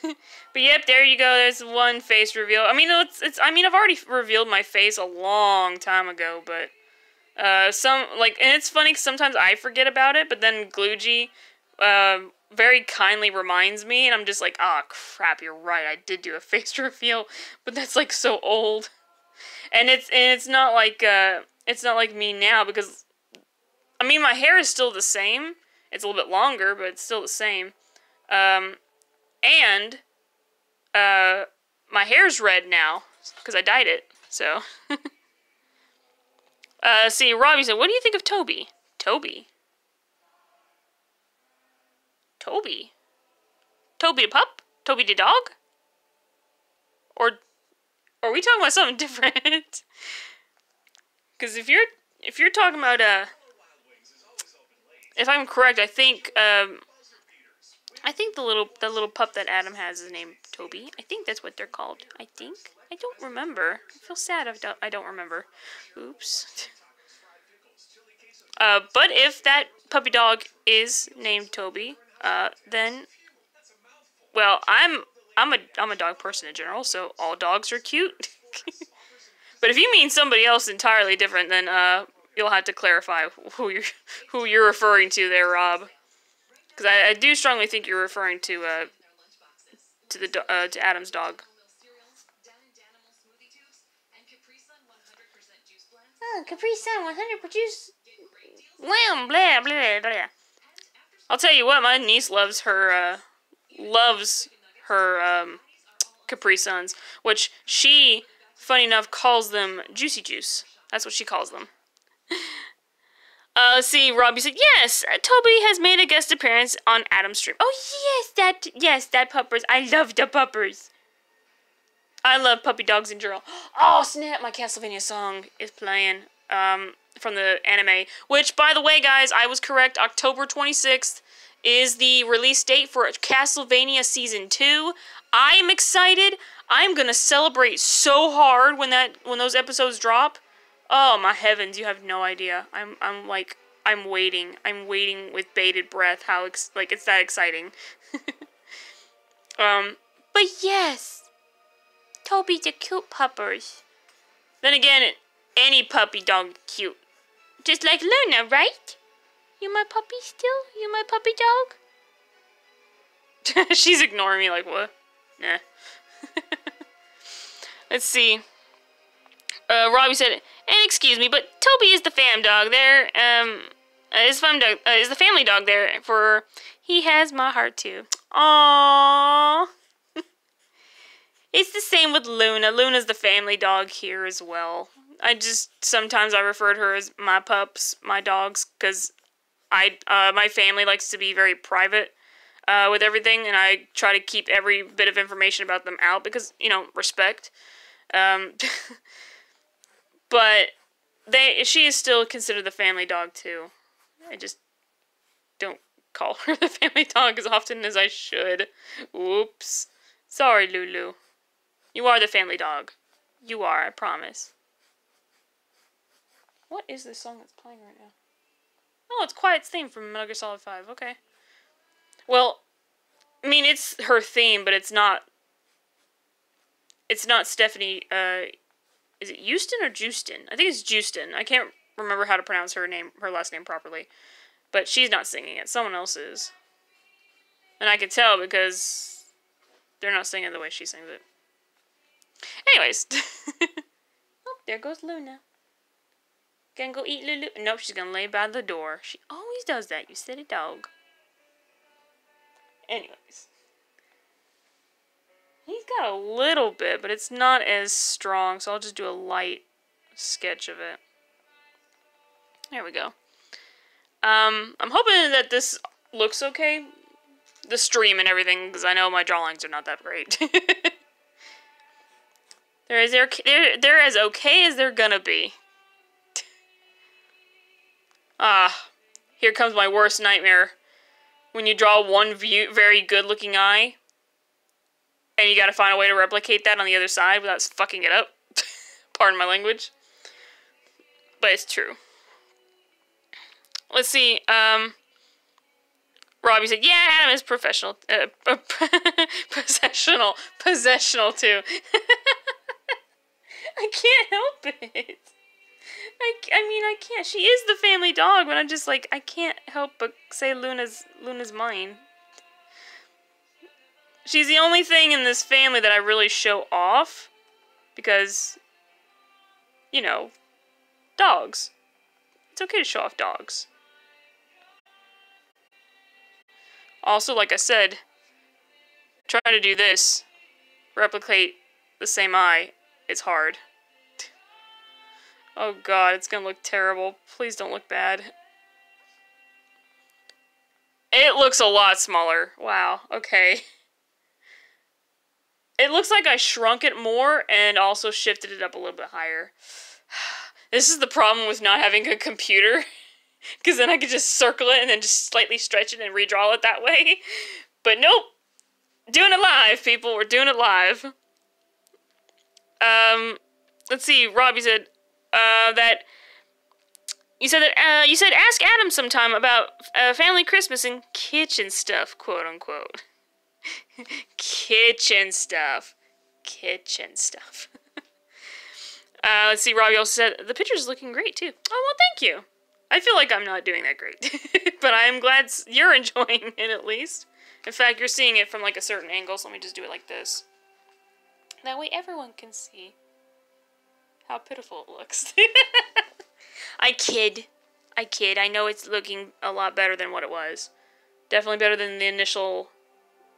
But yep, there you go. There's one face reveal. I mean, I've already revealed my face a long time ago, but and it's funny 'cause sometimes I forget about it, but then Glugy very kindly reminds me, and I'm just like, ah, crap, you're right. I did do a face reveal, but that's like so old. And it's not like me now, because I mean, my hair is still the same. It's a little bit longer, but it's still the same. And my hair's red now because I dyed it. So, see, Robbie said, "What do you think of Toby?" Toby the pup? Toby the dog? Or are we talking about something different? Because if you're talking about if I'm correct, I think the little pup that Adam has is named Toby. I think that's what they're called. I don't remember. I feel sad. I don't remember. Oops. But if that puppy dog is named Toby, then, well, I'm a dog person in general, so all dogs are cute. But if you mean somebody else entirely different, then you'll have to clarify who you're referring to there, Rob. Because I do strongly think you're referring to Adam's dog. Oh, Capri Sun 100% juice. Wham, blah blah blah. I'll tell you what, my niece loves her Capri Suns, which she, funny enough, calls them Juicy Juice. That's what she calls them. See, Robbie said, yes, Toby has made a guest appearance on Adam's stream. Oh, yes, that puppers. I love the puppers. I love puppy dogs in general. Oh, snap, my Castlevania song is playing, from the anime. Which, by the way, guys, I was correct. October 26th is the release date for Castlevania Season 2. I am excited. I'm gonna celebrate so hard when those episodes drop. Oh, my heavens, you have no idea. I'm waiting. I'm waiting with bated breath. It's that exciting. But yes, Toby's a cute puppers. Then again, any puppy dog cute. Just like Luna, right? You my puppy still? You my puppy dog? She's ignoring me like, what? Nah. Let's see. Robbie said, and excuse me, but Toby is the fam dog there. Is the family dog there, for he has my heart too. Aww. It's the same with Luna. Luna's the family dog here as well. Sometimes I refer to her as my pups, my dogs, because my family likes to be very private with everything, and I try to keep every bit of information about them out because, respect. But she is still considered the family dog too. I just don't call her the family dog as often as I should. Oops. Sorry, Lulu. You are the family dog. You are, I promise. What is this song that's playing right now? Oh, it's Quiet's theme from Metal Gear Solid 5. Okay. Well, I mean, it's her theme, but it's not Stephanie, is it Houston or Justin? I think it's Justin. I can't remember how to pronounce her last name properly. But she's not singing it. Someone else is. And I can tell because they're not singing the way she sings it. Anyways. Oh, there goes Luna. Gonna go eat Lulu. Nope, she's gonna lay by the door. She always does that, you silly dog. Anyways. He's got a little bit, but it's not as strong, so I'll just do a light sketch of it. There we go. I'm hoping that this looks okay. The stream and everything, because I know my drawings are not that great. they're as okay as they're gonna be. Here comes my worst nightmare. When you draw one very good-looking eye, and you gotta find a way to replicate that on the other side without fucking it up. Pardon my language. But it's true. Let's see, Robbie said, yeah, Adam is professional, possessional too. I can't help it. I mean, I can't. She is the family dog, but I'm just like, I can't help but say Luna's mine. She's the only thing in this family that I really show off, because, you know, dogs. It's okay to show off dogs. Also, like I said, trying to do this, replicate the same eye, it's hard. Oh god, it's gonna look terrible. Please don't look bad. It looks a lot smaller. Wow, okay. It looks like I shrunk it more and also shifted it up a little bit higher. This is the problem with not having a computer. Because then I could just circle it and then just slightly stretch it and redraw it that way. But nope. Doing it live, people. We're doing it live. Let's see. Robbie said that... You said ask Adam sometime about family Christmas and kitchen stuff, quote unquote. Kitchen stuff. Kitchen stuff. Let's see. Robbie also said the picture's looking great too. Oh, well, thank you. I feel like I'm not doing that great, but I am glad you're enjoying it at least. In fact, you're seeing it from like a certain angle, so let me just do it like this. That way everyone can see how pitiful it looks. I kid. I know it's looking a lot better than what it was. Definitely better than the initial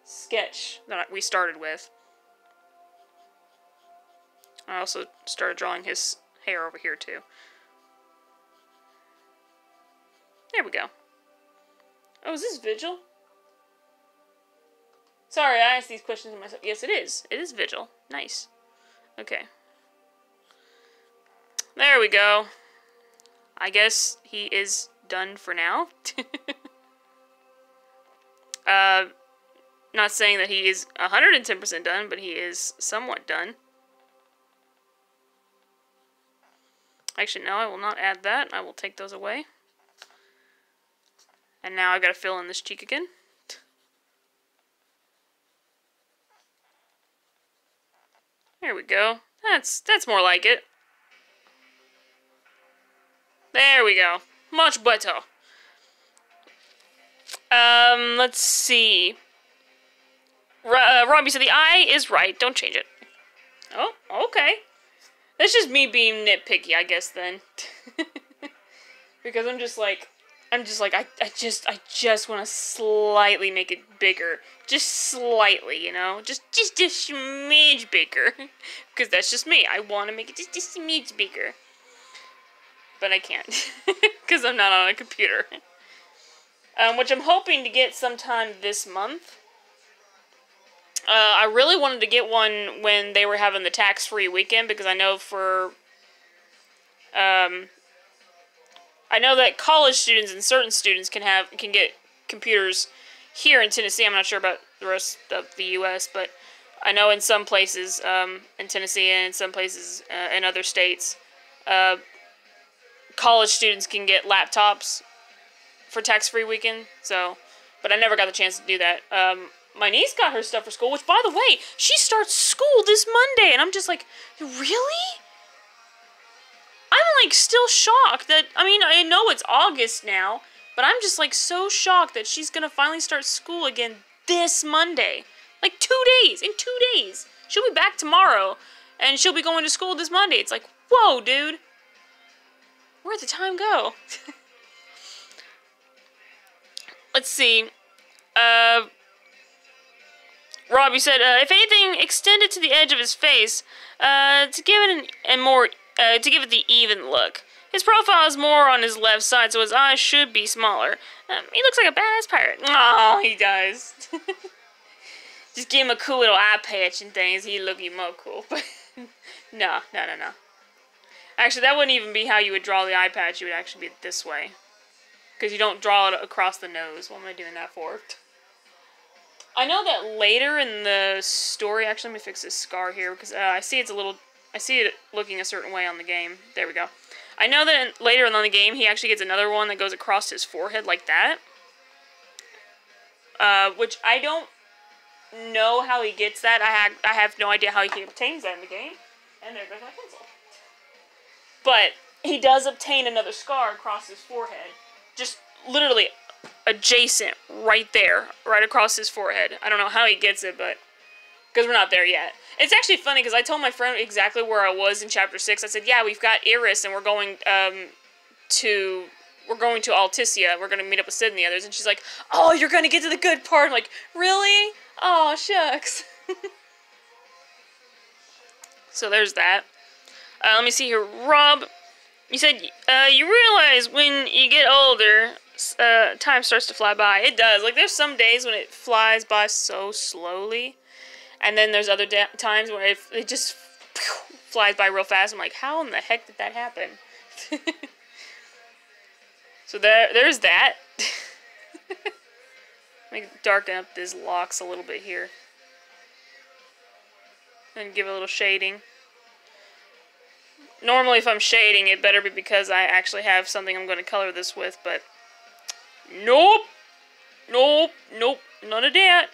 sketch that we started with. I also started drawing his hair over here too. There we go. Oh, is this Vigil? Sorry, I asked these questions of myself. Yes, it is. It is Vigil. Nice. Okay. There we go. I guess he is done for now. Not saying that he is 110% done, but he is somewhat done. Actually, no, I will not add that. I will take those away. And now I've got to fill in this cheek again. There we go. That's more like it. There we go. Much better. Let's see. Robbie said the eye is right. Don't change it. Oh, okay. That's just me being nitpicky, I guess, then. Because I just want to slightly make it bigger. Just slightly, you know? Just a smidge bigger. Because that's just me. I want to make it just a smidge bigger. But I can't. Because I'm not on a computer. Which I'm hoping to get sometime this month. I really wanted to get one when they were having the tax-free weekend, because I know for... I know that college students and certain students can get computers here in Tennessee. I'm not sure about the rest of the U.S., but I know in some places in Tennessee and in some places in other states, college students can get laptops for tax-free weekend. So, but I never got the chance to do that. My niece got her stuff for school, which, by the way, she starts school this Monday, and I'm just like, really? I'm, like, still shocked that, I mean, I know it's August now, but I'm just, like, so shocked that she's gonna finally start school again this Monday. Like, 2 days. In 2 days. She'll be back tomorrow, and she'll be going to school this Monday. It's like, whoa, dude. Where'd the time go? Let's see. Robbie said, if anything, extend it to the edge of his face, to give it to give it the even look. His profile is more on his left side, so his eyes should be smaller. He looks like a badass pirate. Oh, he does. Just give him a cool little eye patch and things, he'd look even more cool. But no. Actually, that wouldn't even be how you would draw the eye patch. It would actually be this way. Because you don't draw it across the nose. What am I doing that for? I know that later in the story, actually, let me fix this scar here, because I see it looking a certain way on the game. There we go. I know that later on the game, he actually gets another one that goes across his forehead like that. Which I don't know how he gets that. I have no idea how he obtains that in the game. And there goes my pencil. But he does obtain another scar across his forehead. Just literally adjacent, right there, right across his forehead. I don't know how he gets it, but because we're not there yet. It's actually funny because I told my friend exactly where I was in chapter 6. I said, "Yeah, we've got Iris, and we're going to Alticia. We're going to meet up with Sid and the others." And she's like, "Oh, you're going to get to the good part." I'm like, "Really? Oh, shucks." So there's that. Let me see here, Rob. You said you realize when you get older, time starts to fly by. It does. Like, there's some days when it flies by so slowly, and then there's other times where it just flies by real fast. I'm like, how in the heck did that happen? So there's that. Let me darken up these locks a little bit here, and give a little shading. Normally, if I'm shading, it better be because I actually have something I'm going to color this with, but nope, none of that.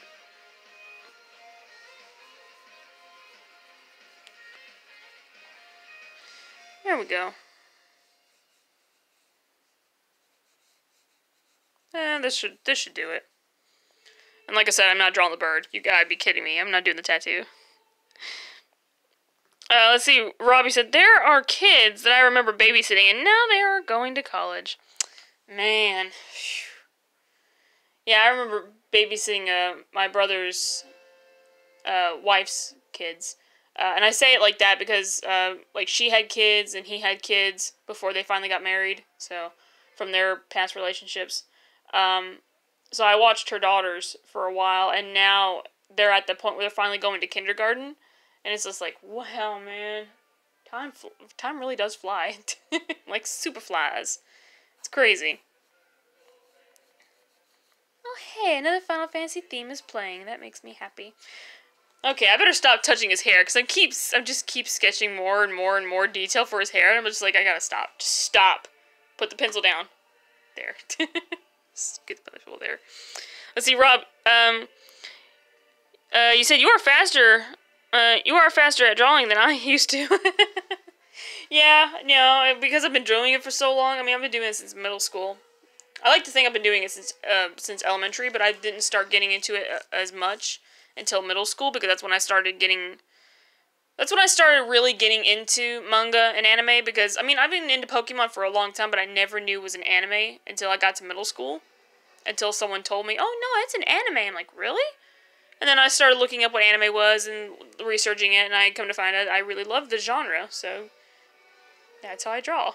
There we go. This should do it. And like I said, I'm not drawing the bird. You gotta be kidding me. I'm not doing the tattoo. Let's see, Robbie said, there are kids that I remember babysitting, and now they are going to college. Man. Yeah, I remember babysitting my brother's wife's kids. And I say it like that because like she had kids and he had kids before they finally got married, so from their past relationships. So I watched her daughters for a while, and now they're at the point where they're finally going to kindergarten. And it's just like, wow, man, time really does fly. Like super flies. It's crazy. Oh, hey, another Final Fantasy theme is playing. That makes me happy. Okay, I better stop touching his hair, because I just keep sketching more and more and more detail for his hair, and I'm just like, I gotta stop. Just stop. Put the pencil down. There. Get the pencil there. Let's see, Rob. You said you are faster at drawing than I used to. Yeah, no, because I've been doing it for so long. I mean, I've been doing it since middle school. I like to think I've been doing it since elementary, but I didn't start getting into it as much until middle school, because that's when I started really getting into manga and anime, because, I mean, I've been into Pokemon for a long time, but I never knew it was an anime until I got to middle school, until someone told me, oh, no, it's an anime. I'm like, really? And then I started looking up what anime was and researching it, and I come to find out I really love the genre, so that's how I draw.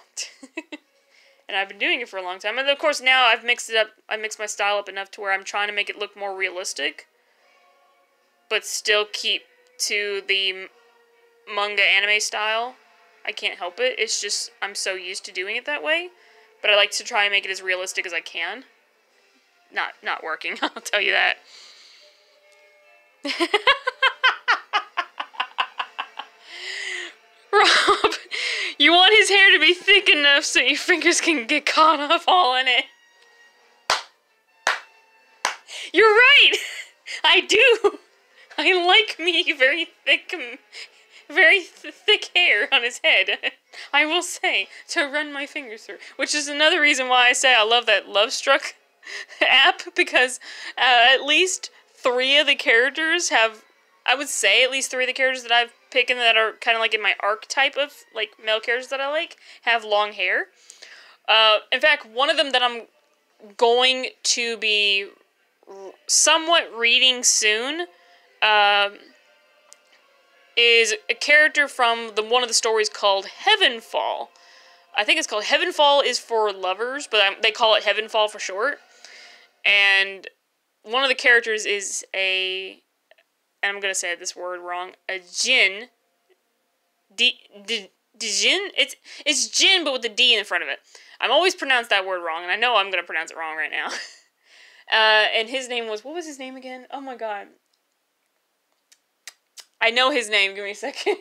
And I've been doing it for a long time. And of course now I've mixed it up, I mixed my style up enough to where I'm trying to make it look more realistic, but still keep to the manga anime style. I can't help it. It's just, I'm so used to doing it that way. But I like to try and make it as realistic as I can. Not working, I'll tell you that. Rob, you want his hair to be thick enough so your fingers can get caught up all in it. You're right! I do! I like me very thick hair on his head. I will say, to run my fingers through. Which is another reason why I say I love that Love Struck app, because at least 3 of the characters have, I would say at least 3 of the characters that I've picked that are kind of like in my archetype of like male characters that I like have long hair. In fact, one of them that I'm going to be somewhat reading soon is a character from one of the stories called Heavenfall. I think it's called Heavenfall is for lovers, but they call it Heavenfall for short. And one of the characters is and I'm gonna say this word wrong, a Jinn. Jinn? It's Jinn, but with the D in front of it. I'm always pronounced that word wrong, and I know I'm gonna pronounce it wrong right now. And his name was, what was his name again? Oh my god. I know his name, give me a second.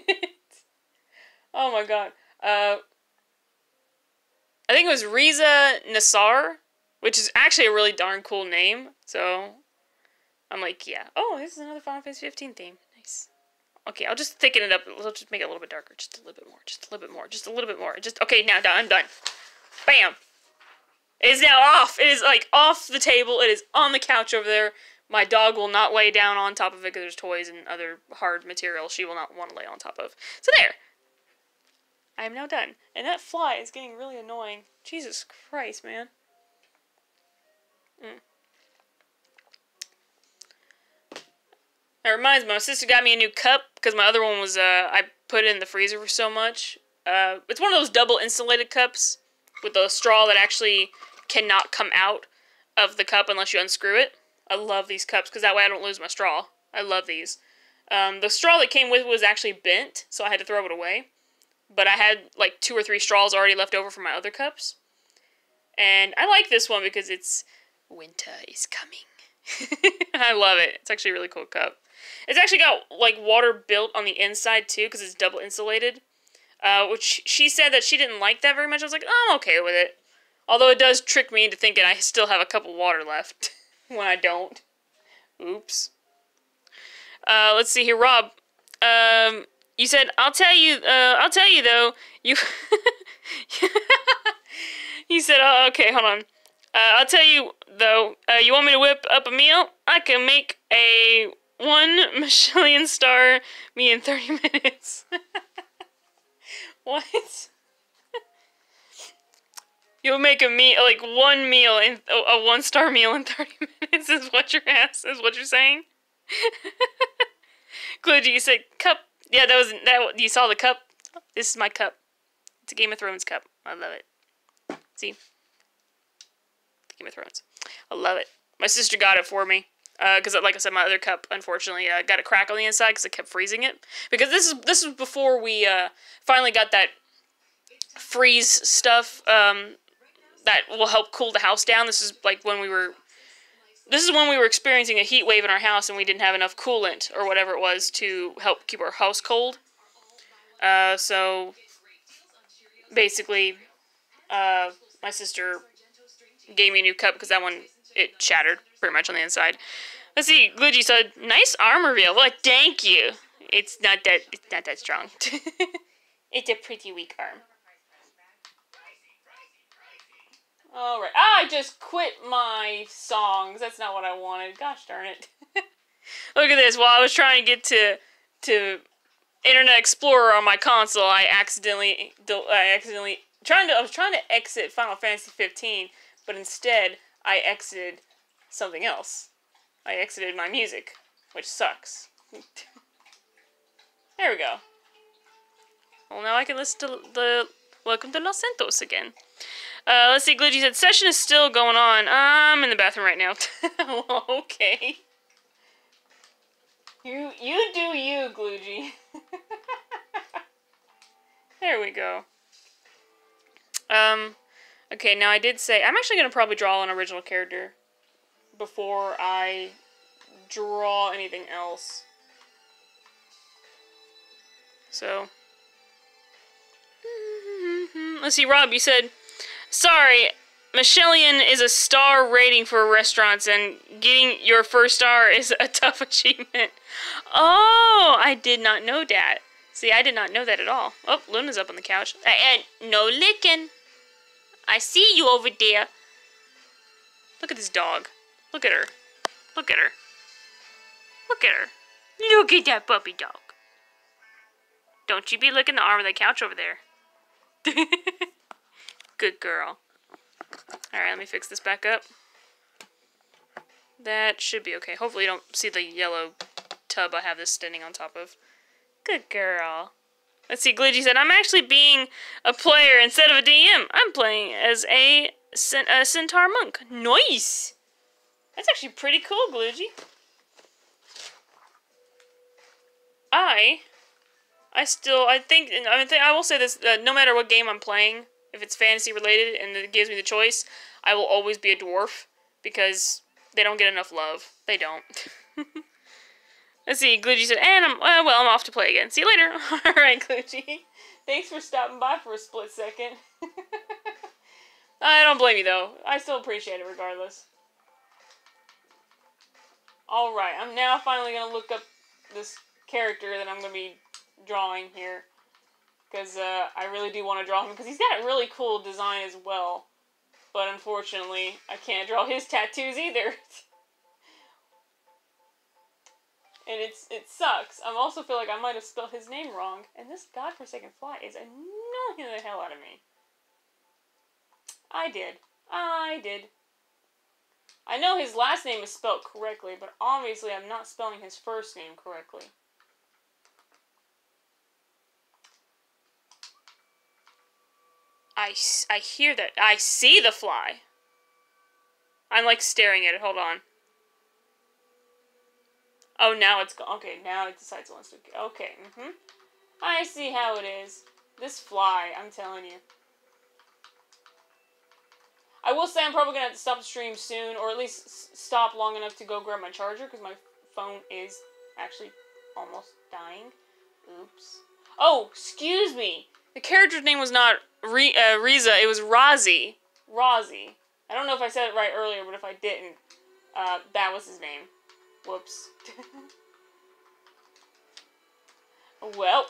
Oh my god. I think it was Riza Nassar, which is actually a really darn cool name, so I'm like, yeah. Oh, this is another Final Fantasy 15 theme. Nice. Okay, I'll just thicken it up. I'll just make it a little bit darker. Just a little bit more. Just a little bit more. Just a little bit more. Okay, now I'm done. Bam! It is now off. It is, like, off the table. It is on the couch over there. My dog will not lay down on top of it because there's toys and other hard material she will not want to lay on top of. So there! I am now done. And that fly is getting really annoying. Jesus Christ, man. That reminds me, my sister got me a new cup because my other one was, I put it in the freezer for so much. It's one of those double insulated cups with the straw that actually cannot come out of the cup unless you unscrew it. I love these cups because that way I don't lose my straw. I love these. The straw that came with it was actually bent, so I had to throw it away. But I had like 2 or 3 straws already left over from my other cups. And I like this one because it's winter is coming. I love it. It's actually a really cool cup. It's actually got like water built on the inside too because it's double insulated. Which she said that she didn't like that very much. I was like, oh, I'm okay with it. Although it does trick me into thinking I still have a cup of water left when I don't. Oops. Let's see here, Rob. You said, I'll tell you though, you said, oh, okay, hold on. I'll tell you though, you want me to whip up a meal? I can make a 1 Michelin star me in 30 minutes. What? You'll make a meal, like 1 meal, in a 1-star meal in 30 minutes is what you're saying? Glitchy, you said cup. Yeah, that you saw the cup? This is my cup. It's a Game of Thrones cup. I love it. See? Game of Thrones. I love it. My sister got it for me. Because, like I said, my other cup, unfortunately, got a crack on the inside because I kept freezing it. Because this is before we finally got that freeze stuff that will help cool the house down. This is like when we were experiencing a heat wave in our house and we didn't have enough coolant or whatever it was to help keep our house cold. So basically, my sister gave me a new cup because that one, it shattered pretty much on the inside. Let's see, Glitchy said, nice arm reveal. Well, thank you. It's not that strong. It's a pretty weak arm. Alright. I just quit my songs. That's not what I wanted. Gosh darn it. Look at this. While I was trying to get to Internet Explorer on my console, I was trying to exit Final Fantasy 15, but instead I exited something else. I exited my music, which sucks. There we go. Well, now I can listen to the Welcome to Los Santos again. Let's see, Glitchy said, session is still going on. I'm in the bathroom right now. Okay. You do you, Glitchy. There we go. Okay, now I did say, I'm actually going to probably draw an original character before I draw anything else. So, let's see, Rob, you said, sorry, Michelin is a star rating for restaurants, and getting your first star is a tough achievement. Oh, I did not know that. See, I did not know that at all. Oh, Luna's up on the couch. And no licking. I see you over there. Look at this dog. Look at her. Look at her. Look at her. Look at that puppy dog. Don't you be licking the arm of the couch over there. Good girl. Alright, let me fix this back up. That should be okay. Hopefully you don't see the yellow tub I have this standing on top of. Good girl. Let's see, Glidgy said, I'm actually being a player instead of a DM. I'm playing as a centaur monk. Nice! That's actually pretty cool, Glidgy. I will say this, no matter what game I'm playing, if it's fantasy related and it gives me the choice, I will always be a dwarf, because they don't get enough love. They don't. Let's see, Glidgy said, and I'm off to play again. See you later. Alright, Glidgy. Thanks for stopping by for a split second. I don't blame you, though. I still appreciate it regardless. Alright, I'm now finally going to look up this character that I'm going to be drawing here. Because I really do want to draw him, because he's got a really cool design as well. But unfortunately, I can't draw his tattoos either. And it sucks. I also feel like I might have spelled his name wrong. And this godforsaken fly is annoying the hell out of me. I did. I know his last name is spelled correctly, but obviously I'm not spelling his first name correctly. I hear that. I see the fly. I'm like staring at it. Hold on. Oh, now it's gone. Okay, now it decides it wants to. Okay, I see how it is. This fly, I'm telling you. I will say I'm probably going to have to stop the stream soon, or at least stop long enough to go grab my charger, because my phone is actually almost dying. Oops. Oh, excuse me. The character's name was not Riza, it was Razi. Razi. I don't know if I said it right earlier, but if I didn't, that was his name. Whoops. Well,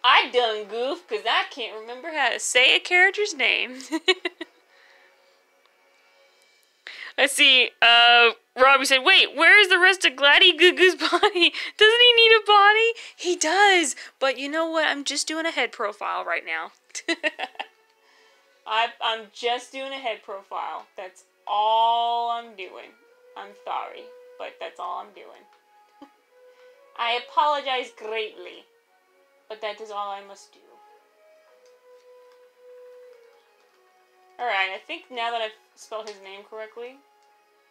I done goof, because I can't remember how to say a character's name. Let's see, Robbie said, wait, where's the rest of Gladiolus' body? Doesn't he need a body? He does, but you know what? I'm just doing a head profile right now. I'm just doing a head profile. That's all I'm doing. I'm sorry, but that's all I'm doing. I apologize greatly, but that is all I must do. Alright, I think now that I've spelled his name correctly,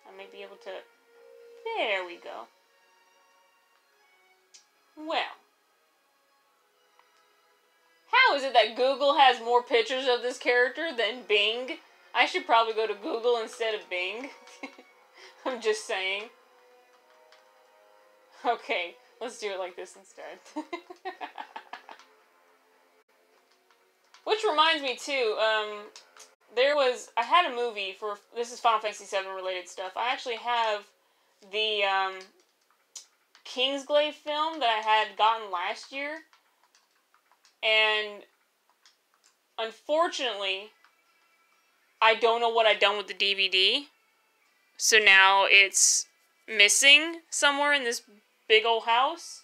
I may be able to... There we go. Well. How is it that Google has more pictures of this character than Bing? I should probably go to Google instead of Bing. I'm just saying. Okay, let's do it like this instead. Which reminds me too, I had a movie for, this is Final Fantasy VII related stuff. I actually have the Kingsglaive film that I had gotten last year. And unfortunately, I don't know what I've done with the DVD. So now it's missing somewhere in this big old house.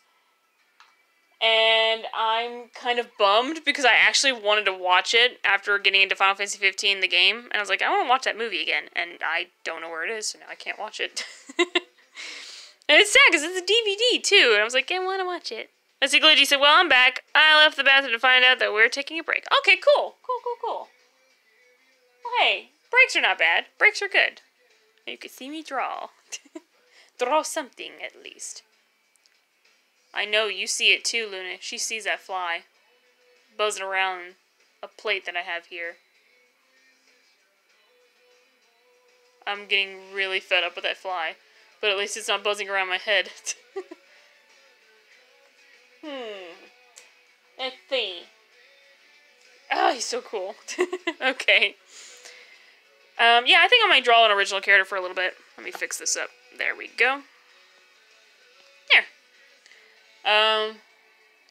And I'm kind of bummed because I actually wanted to watch it after getting into Final Fantasy 15, the game. And I was like, I want to watch that movie again. And I don't know where it is, so now I can't watch it. And it's sad because it's a DVD too. And I was like, I want to watch it. Let's see, Glitchy said, well, I'm back. I left the bathroom to find out that we're taking a break. Okay, cool. Cool. Well, hey, breaks are not bad. Breaks are good. You can see me draw. Draw something, at least. I know, you see it too, Luna. She sees that fly buzzing around a plate that I have here. I'm getting really fed up with that fly. But at least it's not buzzing around my head. Let's see. Oh, he's so cool. Okay. Yeah, I think I might draw an original character for a little bit. Let me fix this up. There we go. There.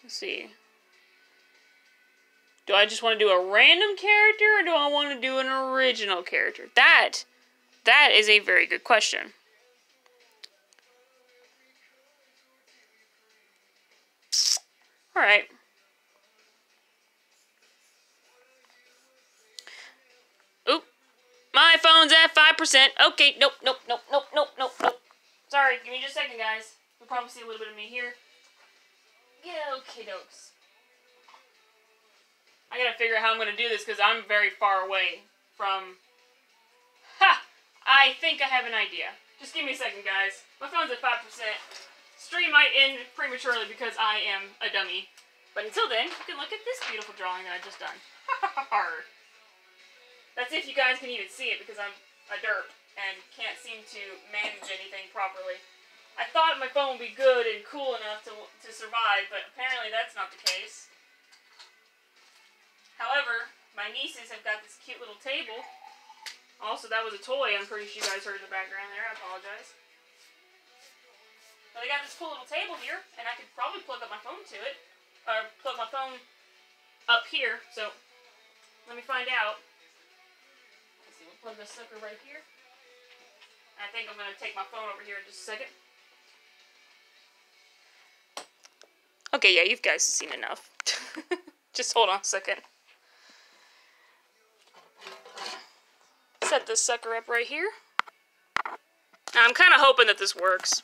Let's see. Do I just want to do a random character, or do I want to do an original character? That is a very good question. Alright. Oop. My phone's at 5%. Okay, nope. Sorry, give me just a second, guys. You'll probably see a little bit of me here. Okay, dokes. I gotta figure out how I'm gonna do this because I'm very far away from... Ha! I think I have an idea. Just give me a second, guys. My phone's at 5%. Stream might end prematurely because I am a dummy. But until then, you can look at this beautiful drawing that I just done. That's if you guys can even see it because I'm a derp and can't seem to manage anything properly. I thought my phone would be good and cool enough to survive, but apparently that's not the case. However, my nieces have got this cute little table. Also, that was a toy I'm pretty sure you guys heard in the background there. I apologize. But I got this cool little table here, and I could probably plug up my phone to it. Or plug my phone up here, so let me find out. Let's see, we'll plug this sucker right here. And I think I'm going to take my phone over here in just a second. Okay, yeah, you guys have seen enough. Just hold on a second. Set this sucker up right here. Now, I'm kind of hoping that this works.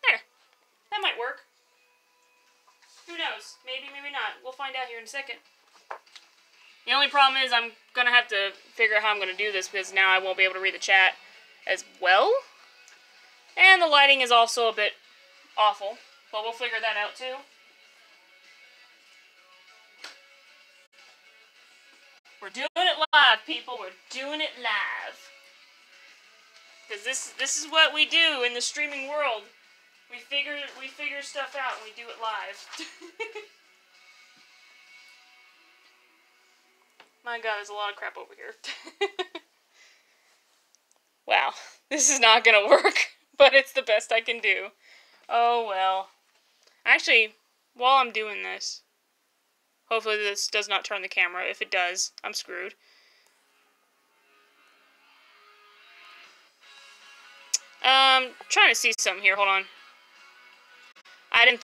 There. That might work. Who knows? Maybe, maybe not. We'll find out here in a second. The only problem is I'm going to have to figure out how I'm going to do this because now I won't be able to read the chat as well. And the lighting is also a bit awful, but we'll figure that out too. We're doing it live, people. We're doing it live. Because this is what we do in the streaming world. We figure stuff out and we do it live. My god, there's a lot of crap over here. Wow, this is not gonna work, but it's the best I can do. Oh well. Actually, while I'm doing this, hopefully this does not turn the camera. If it does, I'm screwed. Trying to see something here. Hold on. I didn't